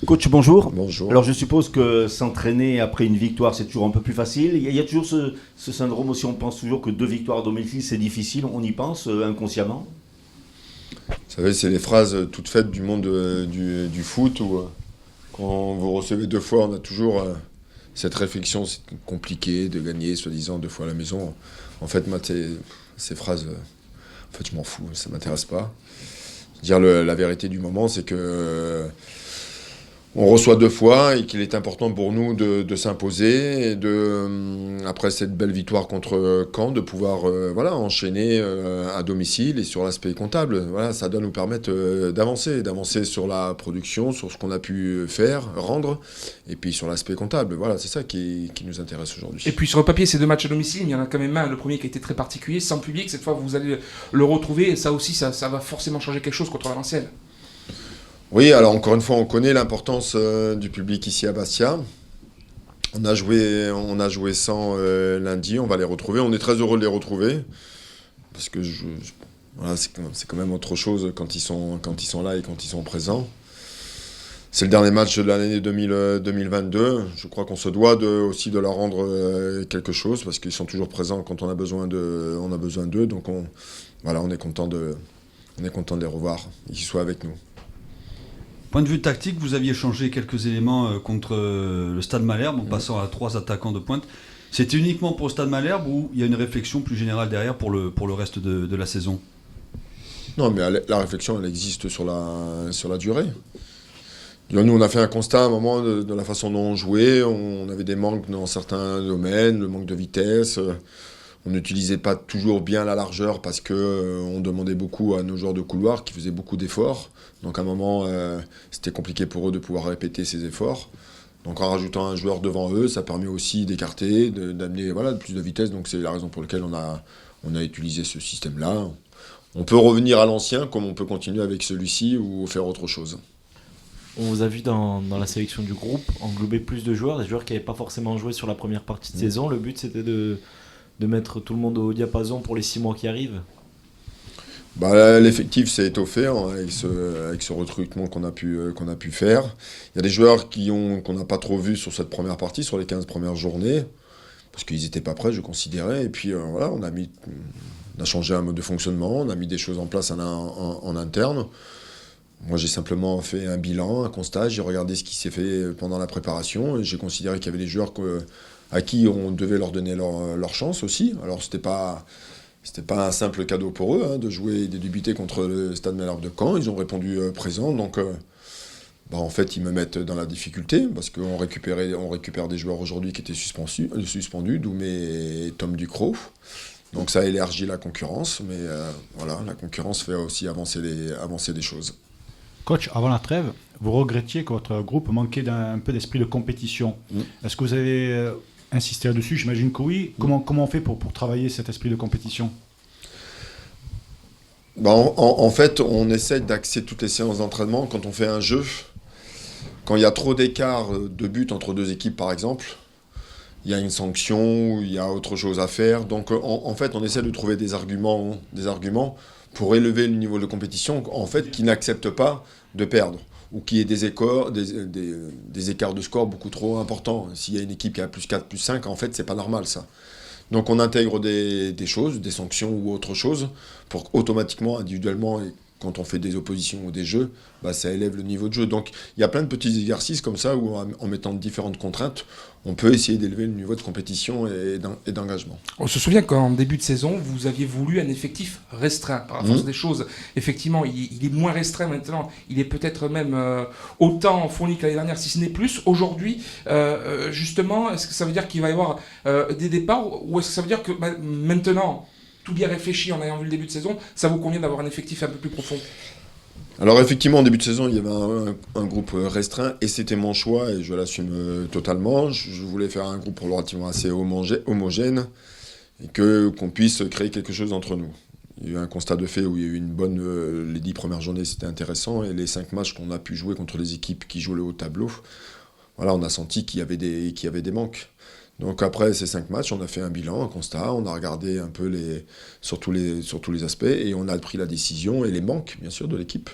Coach, bonjour. Bonjour. Alors je suppose que s'entraîner après une victoire, c'est toujours un peu plus facile. Il y a toujours ce syndrome aussi, on pense toujours que 2 victoires à domicile, c'est difficile. On y pense inconsciemment. Vous savez, c'est les phrases toutes faites du monde du foot où quand vous recevez 2 fois, on a toujours cette réflexion, c'est compliqué de gagner soi-disant 2 fois à la maison. En fait, moi, ces phrases, en fait, je m'en fous, ça m'intéresse pas. Dire la vérité du moment, c'est que on reçoit 2 fois et qu'il est important pour nous de s'imposer et après cette belle victoire contre Caen, de pouvoir enchaîner à domicile et sur l'aspect comptable. Voilà, ça doit nous permettre d'avancer sur la production, sur ce qu'on a pu faire, rendre, et puis sur l'aspect comptable. Voilà, c'est ça qui nous intéresse aujourd'hui. Et puis sur le papier, ces 2 matchs à domicile, il y en a quand même un, le premier qui a été très particulier, sans public. Cette fois, vous allez le retrouver et ça aussi, ça va forcément changer quelque chose contre Valenciennes. Oui, alors encore une fois, on connaît l'importance du public ici à Bastia. On a joué sans lundi, on va les retrouver. On est très heureux de les retrouver parce que voilà, c'est quand même autre chose quand ils sont là et quand ils sont présents. C'est le dernier match de l'année 2022. Je crois qu'on se doit aussi de leur rendre quelque chose parce qu'ils sont toujours présents quand on a besoin d'eux. Donc on est content de les revoir et qu'ils soient avec nous. Point de vue tactique, vous aviez changé quelques éléments contre le Stade Malherbe en passant à 3 attaquants de pointe. C'était uniquement pour le Stade Malherbe ou il y a une réflexion plus générale derrière pour le reste de la saison ? Non, mais la réflexion, elle existe sur la durée. Nous, on a fait un constat à un moment de la façon dont on jouait. On avait des manques dans certains domaines, le manque de vitesse. On n'utilisait pas toujours bien la largeur parce qu'on demandait beaucoup à nos joueurs de couloir qui faisaient beaucoup d'efforts. Donc à un moment, c'était compliqué pour eux de pouvoir répéter ces efforts. Donc en rajoutant un joueur devant eux, ça permet aussi d'écarter, d'amener plus de vitesse. Donc c'est la raison pour laquelle on a utilisé ce système-là. On peut revenir à l'ancien comme on peut continuer avec celui-ci ou faire autre chose. On vous a vu dans la sélection du groupe englober plus de joueurs, des joueurs qui n'avaient pas forcément joué sur la première partie de saison. Le but, c'était de mettre tout le monde au diapason pour les 6 mois qui arrivent. L'effectif s'est étoffé avec ce recrutement qu'on a pu faire. Il y a des joueurs qu'on n'a pas trop vus sur cette première partie, sur les 15 premières journées, parce qu'ils n'étaient pas prêts, je considérais. Et puis on a changé un mode de fonctionnement, on a mis des choses en place en interne. Moi, j'ai simplement fait un bilan, un constat, j'ai regardé ce qui s'est fait pendant la préparation et j'ai considéré qu'il y avait des joueurs à qui on devait leur donner leur chance aussi. Alors, c'était pas un simple cadeau pour eux de jouer et de débuter contre le Stade Malherbe de Caen. Ils ont répondu présent, donc en fait, ils me mettent dans la difficulté parce qu'on récupère des joueurs aujourd'hui qui étaient suspendus, Doumé et Tom Ducrot. Donc ça élargit la concurrence, mais la concurrence fait aussi avancer des choses. Coach, avant la trêve, vous regrettiez que votre groupe manquait d'un peu d'esprit de compétition. Est-ce que vous avez insisté là-dessus ? J'imagine que oui. Comment on fait pour travailler cet esprit de compétition ? En fait, on essaie d'axer toutes les séances d'entraînement quand on fait un jeu. Quand il y a trop d'écart de but entre 2 équipes, par exemple, il y a une sanction, ou il y a autre chose à faire. Donc, en fait, on essaie de trouver des arguments pour élever le niveau de compétition, en fait, qui n'acceptent pas de perdre ou qui ait des écarts de score beaucoup trop importants. S'il y a une équipe qui a plus 4, plus 5, en fait, c'est pas normal, ça. Donc, on intègre des choses, des sanctions ou autre chose, pour automatiquement, individuellement, et quand on fait des oppositions ou des jeux, ça élève le niveau de jeu. Donc, il y a plein de petits exercices comme ça où, en mettant différentes contraintes, on peut essayer d'élever le niveau de compétition et d'engagement. On se souvient qu'en début de saison, vous aviez voulu un effectif restreint. Par la force des choses, effectivement, il est moins restreint maintenant. Il est peut-être même autant fourni que l'année dernière, si ce n'est plus. Aujourd'hui, justement, est-ce que ça veut dire qu'il va y avoir des départs ou est-ce que ça veut dire que maintenant, tout bien réfléchi en ayant vu le début de saison, ça vous convient d'avoir un effectif un peu plus profond ? Alors effectivement, en début de saison, il y avait un groupe restreint et c'était mon choix et je l'assume totalement. Je voulais faire un groupe relativement assez homogène et qu'on puisse créer quelque chose entre nous. Il y a eu un constat de fait où il y a eu les 10 premières journées, c'était intéressant et les 5 matchs qu'on a pu jouer contre les équipes qui jouent le haut tableau, on a senti qu'il y avait des manques. Donc après ces 5 matchs, on a fait un bilan, un constat, on a regardé un peu sur tous les aspects et on a pris la décision et les manques bien sûr de l'équipe.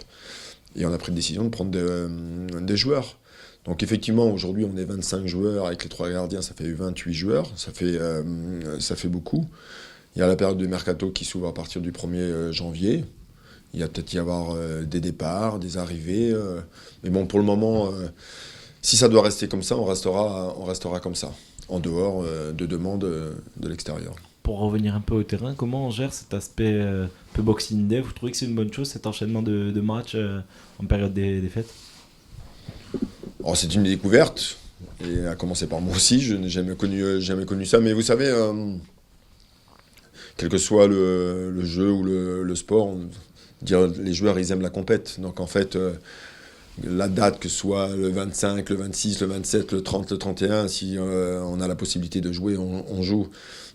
Et on a pris la décision de prendre des joueurs. Donc effectivement, aujourd'hui, on est 25 joueurs, avec les 3 gardiens, ça fait 28 joueurs, ça fait beaucoup. Il y a la période de mercato qui s'ouvre à partir du 1er janvier. Il va peut-être y avoir des départs, des arrivées. Mais bon, pour le moment, si ça doit rester comme ça, on restera comme ça, en dehors de demandes de l'extérieur. Pour revenir un peu au terrain, comment on gère cet aspect un peu Boxing Day? Vous trouvez que c'est une bonne chose, cet enchaînement de matchs en période des fêtes? Alors, c'est une découverte, et à commencer par moi aussi, je n'ai jamais connu ça. Mais vous savez, quel que soit le jeu ou le sport, les joueurs, ils aiment la compète. Donc en fait, la date, que ce soit le 25, le 26, le 27, le 30, le 31, si on a la possibilité de jouer, on joue.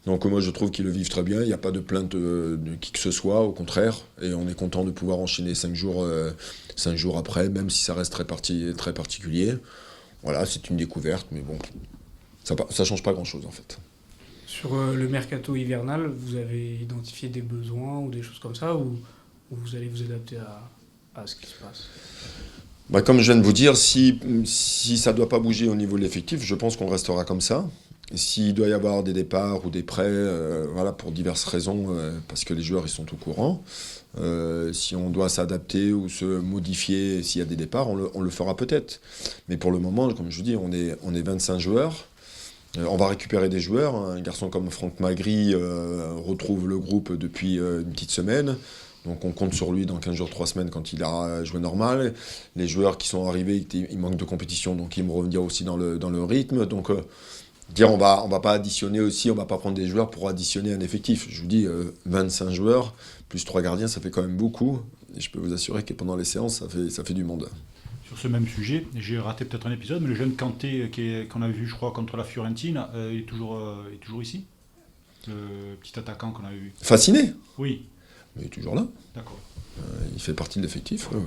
Donc moi, je trouve qu'ils le vivent très bien. Il n'y a pas de plainte de qui que ce soit, au contraire. Et on est content de pouvoir enchaîner 5 jours après, même si ça reste très particulier. Voilà, c'est une découverte, mais bon, ça ne change pas grand-chose en fait. Sur le mercato hivernal, vous avez identifié des besoins ou des choses comme ça, ou vous allez vous adapter à ce qui se passe? Bah, comme je viens de vous dire, si ça ne doit pas bouger au niveau de l'effectif, je pense qu'on restera comme ça. S'il doit y avoir des départs ou des prêts, voilà, pour diverses raisons, parce que les joueurs ils sont au courant, si on doit s'adapter ou se modifier, s'il y a des départs, on le fera peut-être. Mais pour le moment, comme je vous dis, on est 25 joueurs. On va récupérer des joueurs. Un garçon comme Franck Magri retrouve le groupe depuis une petite semaine. Donc on compte sur lui dans 15 jours, 3 semaines quand il a joué normal. Les joueurs qui sont arrivés, ils manquent de compétition, donc ils vont revenir aussi dans le rythme. Donc on va pas additionner aussi, on va pas prendre des joueurs pour additionner un effectif. Je vous dis, 25 joueurs, plus 3 gardiens, ça fait quand même beaucoup. Et je peux vous assurer que pendant les séances, ça fait du monde. Sur ce même sujet, j'ai raté peut-être un épisode, mais le jeune Kanté qu'on a vu, je crois, contre la Fiorentina, il est toujours ici? Le petit attaquant qu'on a vu. Fasciné? Oui. Mais il est toujours là. D'accord. Il fait partie de l'effectif, oui,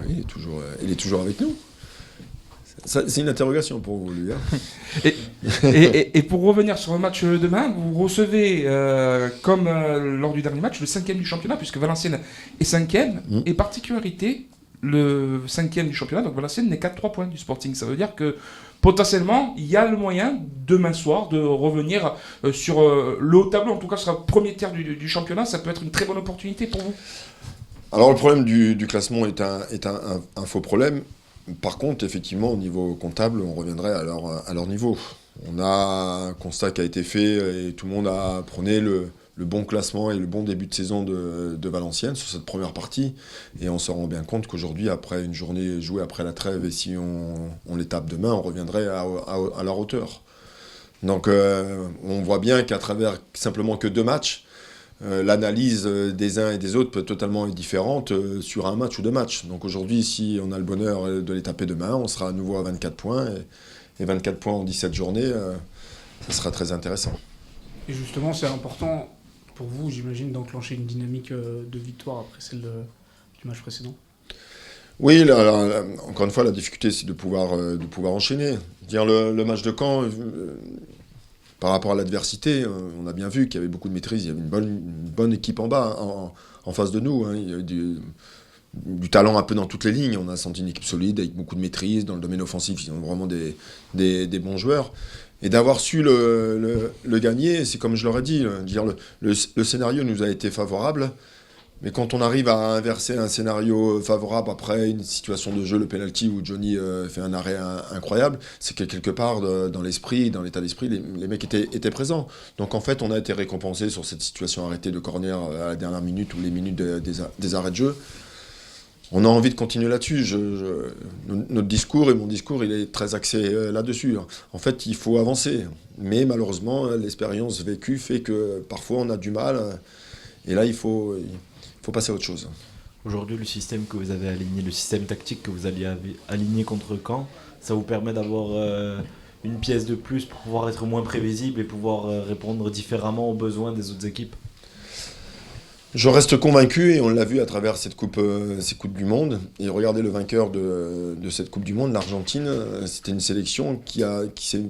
il est toujours avec nous. C'est une interrogation pour vous, lui. Hein. Et pour revenir sur le match de demain, vous recevez, comme lors du dernier match, le 5e du championnat, puisque Valenciennes est 5e. Et particularité, le 5e du championnat, donc Valenciennes n'est qu'à 3 points du Sporting. Ça veut dire que potentiellement, il y a le moyen, demain soir, de revenir sur le haut tableau. En tout cas, ce sera le premier tiers du championnat. Ça peut être une très bonne opportunité pour vous. Alors, le problème du classement est un faux problème. Par contre, effectivement, au niveau comptable, on reviendrait à leur niveau. On a un constat qui a été fait et tout le monde a prôné le bon classement et le bon début de saison de Valenciennes sur cette première partie. Et on se rend bien compte qu'aujourd'hui, après une journée jouée après la trêve, et si on les tape demain, on reviendrait à leur hauteur. Donc on voit bien qu'à travers simplement que 2 matchs, l'analyse des uns et des autres peut être totalement différente sur un match ou 2 matchs. Donc aujourd'hui, si on a le bonheur de les taper demain, on sera à nouveau à 24 points. Et 24 points en 17 journées, ça sera très intéressant. Et justement, c'est important pour vous, j'imagine, d'enclencher une dynamique de victoire après celle du match précédent. Oui, là, encore une fois, la difficulté, c'est de pouvoir enchaîner. Dire le match de Caen, par rapport à l'adversité, on a bien vu qu'il y avait beaucoup de maîtrise. Il y avait une bonne équipe en bas, en face de nous. Hein. Il y avait du talent un peu dans toutes les lignes. On a senti une équipe solide, avec beaucoup de maîtrise. Dans le domaine offensif, ils ont vraiment des bons joueurs. Et d'avoir su le gagner, c'est comme je leur ai dit. Dire le scénario nous a été favorable. Mais quand on arrive à inverser un scénario favorable après une situation de jeu, le penalty où Johnny fait un arrêt incroyable, c'est que quelque part dans l'esprit, dans l'état d'esprit, les mecs étaient présents. Donc en fait, on a été récompensé sur cette situation arrêtée de corner à la dernière minute ou les minutes des arrêts de jeu. On a envie de continuer là-dessus. Notre discours et mon discours, il est très axé là-dessus. En fait, il faut avancer. Mais malheureusement, l'expérience vécue fait que parfois on a du mal. Et là, il faut passer à autre chose. Aujourd'hui, le système que vous avez aligné, le système tactique que vous alliez aligner contre Caen, ça vous permet d'avoir une pièce de plus pour pouvoir être moins prévisible et pouvoir répondre différemment aux besoins des autres équipes? Je reste convaincu, et on l'a vu à travers ces Coupes du Monde. Et regardez le vainqueur de cette Coupe du Monde, l'Argentine. C'était une sélection qui s'est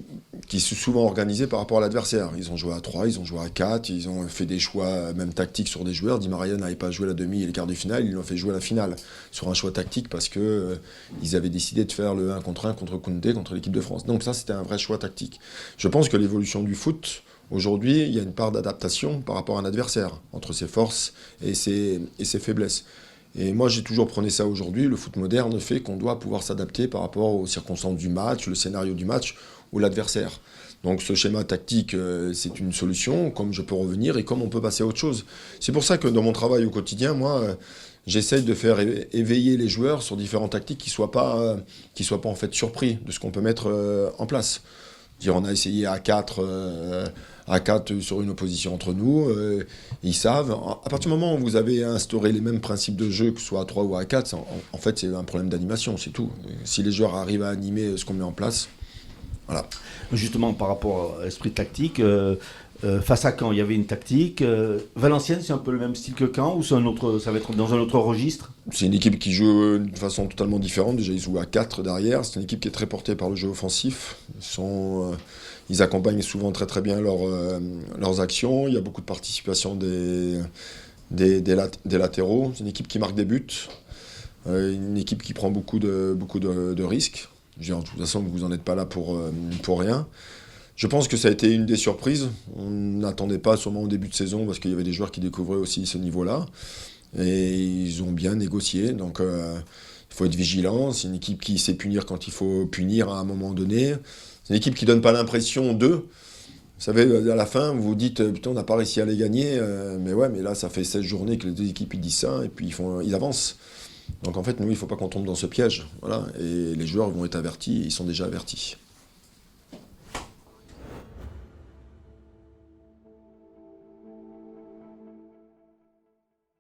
souvent organisée par rapport à l'adversaire. Ils ont joué à 3, ils ont joué à 4, ils ont fait des choix même tactiques sur des joueurs. Di Maria n'avait pas joué la demi et les quarts de finale, ils l'ont fait jouer la finale sur un choix tactique parce que ils avaient décidé de faire le 1 contre 1 contre Koundé, contre l'équipe de France. Donc ça, c'était un vrai choix tactique. Je pense que l'évolution du foot, aujourd'hui, il y a une part d'adaptation par rapport à un adversaire, entre ses forces et ses faiblesses. Et moi, j'ai toujours prôné ça aujourd'hui. Le foot moderne fait qu'on doit pouvoir s'adapter par rapport aux circonstances du match, le scénario du match ou l'adversaire. Donc ce schéma tactique, c'est une solution, comme je peux revenir et comme on peut passer à autre chose. C'est pour ça que dans mon travail au quotidien, moi, j'essaye de faire éveiller les joueurs sur différentes tactiques qui ne soient pas en fait surpris de ce qu'on peut mettre en place. On a essayé à 4 sur une opposition entre nous, ils savent. À partir du moment où vous avez instauré les mêmes principes de jeu, que ce soit à 3 ou à 4, en fait c'est un problème d'animation, c'est tout. Si les joueurs arrivent à animer ce qu'on met en place, voilà. Justement, par rapport à l'esprit tactique, face à Caen, il y avait une tactique. Valenciennes, c'est un peu le même style que Caen ou ça va être dans un autre registre? C'est une équipe qui joue d'une façon totalement différente. Déjà, ils jouent à 4 derrière. C'est une équipe qui est très portée par le jeu offensif. Ils accompagnent souvent très très bien leurs actions. Il y a beaucoup de participation des latéraux. C'est une équipe qui marque des buts. Une équipe qui prend beaucoup de risques. Je veux dire, de toute façon, vous n'en êtes pas là pour rien. Je pense que ça a été une des surprises. On n'attendait pas sûrement au début de saison parce qu'il y avait des joueurs qui découvraient aussi ce niveau-là. Et ils ont bien négocié. Donc il faut être vigilant. C'est une équipe qui sait punir quand il faut punir à un moment donné. C'est une équipe qui ne donne pas l'impression d'eux. Vous savez, à la fin, vous vous dites, putain, on n'a pas réussi à les gagner. Mais là, ça fait 16 journées que les deux équipes ils disent ça. Et puis ils avancent. Donc en fait, nous, il ne faut pas qu'on tombe dans ce piège. Voilà. Et les joueurs vont être avertis. Ils sont déjà avertis.